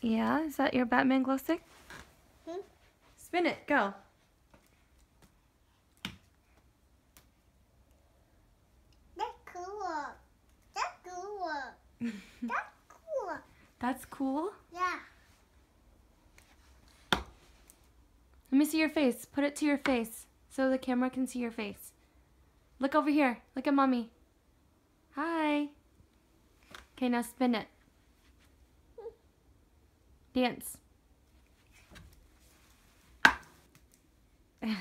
Yeah, is that your Batman glow stick? Hmm? Spin it, go. That's cool. That's cool. That's cool. That's cool. Yeah. Let me see your face. Put it to your face so the camera can see your face. Look over here. Look at mommy. Hi. Okay, now spin it. Dance. Yeah.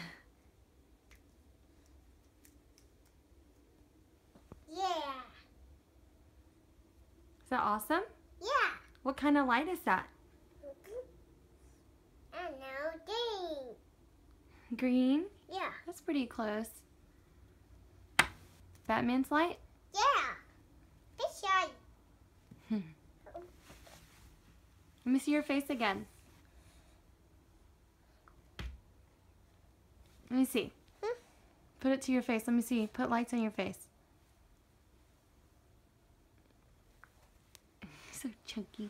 Is that awesome? Yeah. What kind of light is that? I know. Ding. Green? Yeah. That's pretty close. Batman's light? Yeah. This side. Let me see your face again. Let me see. Put it to your face. Let me see. Put lights on your face. So chunky.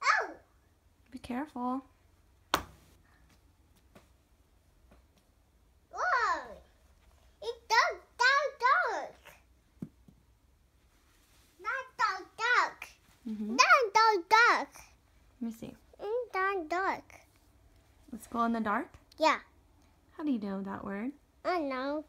Oh. Be careful. Whoa. It's dark, dark, dark. Not dark, dark. Mm-hmm. Not dark, dark. Let me see. Dark, dark. Let's glow in the dark. Yeah. How do you know that word? I know.